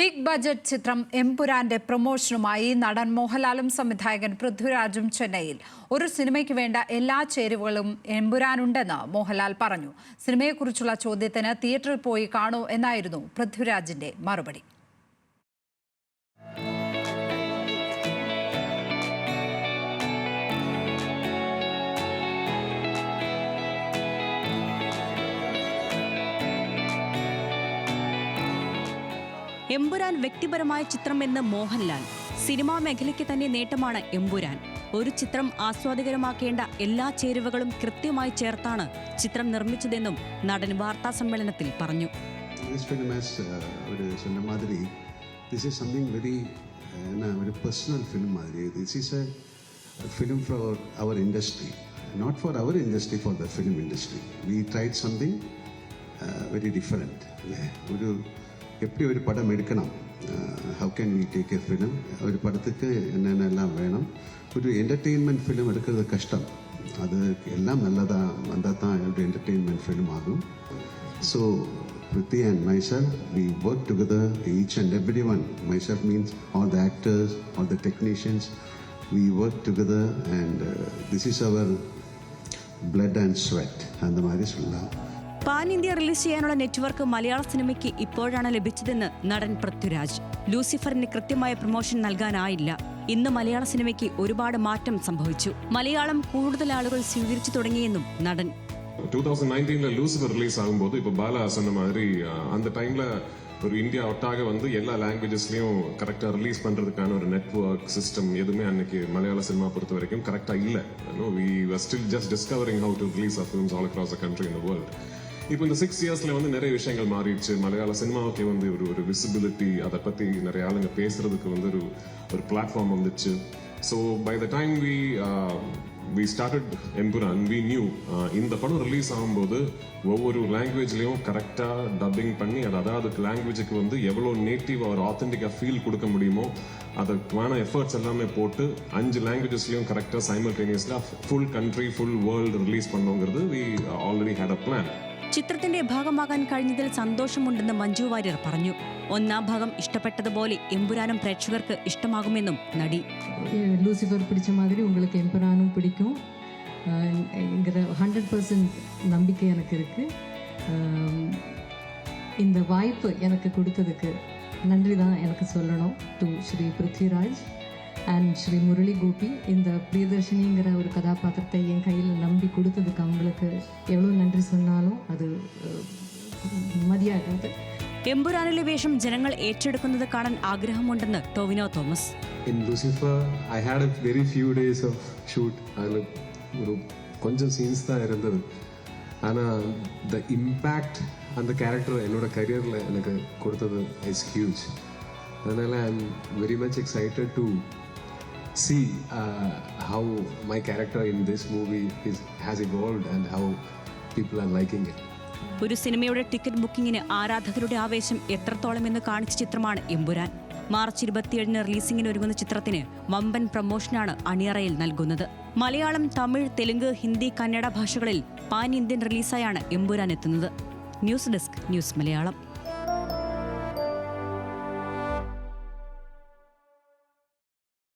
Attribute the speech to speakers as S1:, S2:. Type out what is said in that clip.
S1: Big budget ചിത്രം എമ്പുരാന്റെ പ്രൊമോഷനുമായി നടൻ മോഹൻലാലും സംവിധായകൻ പൃഥ്വിരാജും ചെന്നൈയിൽ. ഒരു സിനിമയ്ക്ക് വേണ്ട എല്ലാ ചേരുവകളും എമ്പുരാനുണ്ടെന്ന് മോഹൻലാൽ പറഞ്ഞു. സിനിമയെക്കുറിച്ചുള്ള ചോദ്യത്തിന് തിയേറ്ററിൽ പോയി കാണൂ എന്നായിരുന്നു പൃഥ്വിരാജിന്റെ മറുപടി.
S2: എമ്പുരാൻ വ്യക്തിപരമായ ചിത്രമെന്ന് മോഹൻലാൽ. സിനിമാ മേഖലയ്ക്ക് തന്നെ നേട്ടമാണ് എമ്പുരാൻ. ഒരു ചിത്രം ആസ്വാദികരമാക്കേണ്ട എല്ലാ ചേരുവകളും കൃത്യമായി ചേർത്താണ് ചിത്രം നിർമ്മിച്ചതെന്നും നടൻ വാർത്താ സമ്മേളനത്തിൽ പറഞ്ഞു.
S3: எப்படி ஒரு படம் எடுக்கணும், how can we take a film, ஒரு படத்துக்கு என்னென்னலாம் வேணும், ஒரு என்டர்டெயின்மெண்ட் ஃபிலிம் எடுக்கிறது கஷ்டம், அது எல்லாம் நல்லதாக வந்தால் தான் ஒரு என்டர்டெயின்மெண்ட் ஃபிலிம் ஆகும். So Prithvi and myself, we work together, each and everyone. Myself means all the actors, all the technicians, we work together and this is our blood and sweat. அந்த மாதிரி சொல்லலாம்.
S2: പാൻ ഇന്ത്യ റിലീസ് ചെയ്യാനുള്ള network മലയാള സിനിമയ്ക്ക് ഇപ്പോഴാണ് ലഭിച്ചതെന്ന് നടൻ പൃഥ്വിരാജ്. ലൂസിഫറിന് കൃത്യമായ promotion നൽകാനായില്ല. ഇന്ന് മലയാള സിനിമയ്ക്ക് ഒരുപാട് മാറ്റം സംഭവിച്ചു. മലയാളം കൂടുതൽ ആളുകൾ സ്വീകരിച്ചു തുടങ്ങിയെന്നും നടൻ.
S4: 2019 லூசிஃபர் ரிலீஸ் ஆகும்போது இப்போ பாலா சொன்ன மாதிரி அந்த டைம்ல ஒரு இந்தியா ஒட்டாக வந்து எல்லா லாங்குவேஜஸ்லயும் கரெக்டா ரிலீஸ் பண்றதுக்கான ஒரு நெட்வொர்க் சிஸ்டம் எதுவுமே அன்னைக்கு மலையாள சினிமா பொறுத்த வரைக்கும் கரெக்டா இல்ல. we were still just discovering how to release our films all across the country in the world. இப்போ இந்த 6 இயர்ஸ்ல வந்து நிறைய விஷயங்கள் மாறிடுச்சு. மலையாள சினிமாவுக்கு வந்து ஒரு விசிபிலிட்டி, அதை பத்தி நிறைய ஆளுங்க பேசுறதுக்கு வந்து ஒரு பிளாட்ஃபார்ம் வந்துச்சு. So by the time we started Empuraan, we knew இந்த படம் ரிலீஸ் ஆகும்போது ஒவ்வொரு லாங்குவேஜ்லயும் கரெக்டா டப்பிங் பண்ணி அதாவது லாங்குவேஜுக்கு வந்து எவ்வளவு நேட்டிவ் ஒரு ஆத்தென்டிக்கா ஃபீல் கொடுக்க முடியுமோ அதுக்கான எஃபர்ட்ஸ் எல்லாமே போட்டு 5 லாங்குவேஜஸ்லயும் கரெக்டா சைமல்டேனியஸ்லா full country full world release பண்ணோங்கிறது we already had a plan.
S2: ചിത്രത്തിന്റെ ഭാഗമാകാൻ കഴിഞ്ഞതിൽ സന്തോഷമുണ്ടെന്ന് മഞ്ജു വാര്യർ പറഞ്ഞു. ഒന്നാം ഭാഗം ഇഷ്ടപ്പെട്ടതുപോലെ എമ്പുരാനും പ്രേക്ഷകർക്ക് ഇഷ്ടമാകുമെന്നും നടി.
S5: லூசிஃபர் பிடிச்ச மாதிரி உங்களுக்கு எம்புரானும் பிடிக்கும் என்கிற 100% நம்பிக்கை எனக்கு இருக்குது. இந்த வாய்ப்பு எனக்கு கொடுத்ததுக்கு நன்றி தான் எனக்கு சொல்லணும் டு ஸ்ரீ பிருத்விராஜ் அண்ட் ஸ்ரீ முரளி கோபி. இந்த பிரியதர்ஷினிங்கிற ஒரு கதாபாத்திரத்தை என் கையில் நம்பி கொடுத்ததுக்கு அவங்களுக்கு எவ்வளோ நன்றி சொன்னாலும் அது மதியாகாது.
S2: എമ്പുരാനിലെ വേഷം ജനങ്ങൾ ഏറ്റെടുക്കുന്നത് കാണാൻ ആഗ്രഹമുണ്ടെന്ന് Tovino Thomas.
S6: In Lucifer, I had a very few days of shoot. ஒரு கொஞ்சம் சீன்ஸ் தான் இருந்தது. ஆனால் the impact அந்த கேரக்டர் என்னோட கரியரில் எனக்கு கொடுத்தது is huge. அதனால் I am very much excited to see how my character in this movie has evolved and how people are liking it.
S2: ഒരു സിനിമയുടെ ടിക്കറ്റ് ബുക്കിങ്ങിന് ആരാധകരുടെ ആവേശം എത്രത്തോളമെന്ന് കാണിച്ച ചിത്രമാണ് എമ്പുരാൻ. മാർച്ച് 27 റിലീസിംഗിന് ഒരുങ്ങുന്ന ചിത്രത്തിന് വമ്പൻ പ്രൊമോഷനാണ് അണിയറയിൽ നൽകുന്നത്. മലയാളം, തമിഴ്, തെലുങ്ക്, ഹിന്ദി, കന്നഡ ഭാഷകളിൽ പാൻ ഇന്ത്യൻ റിലീസായാണ് എമ്പുരാൻ എത്തുന്നത്. News desk, news Malayalam.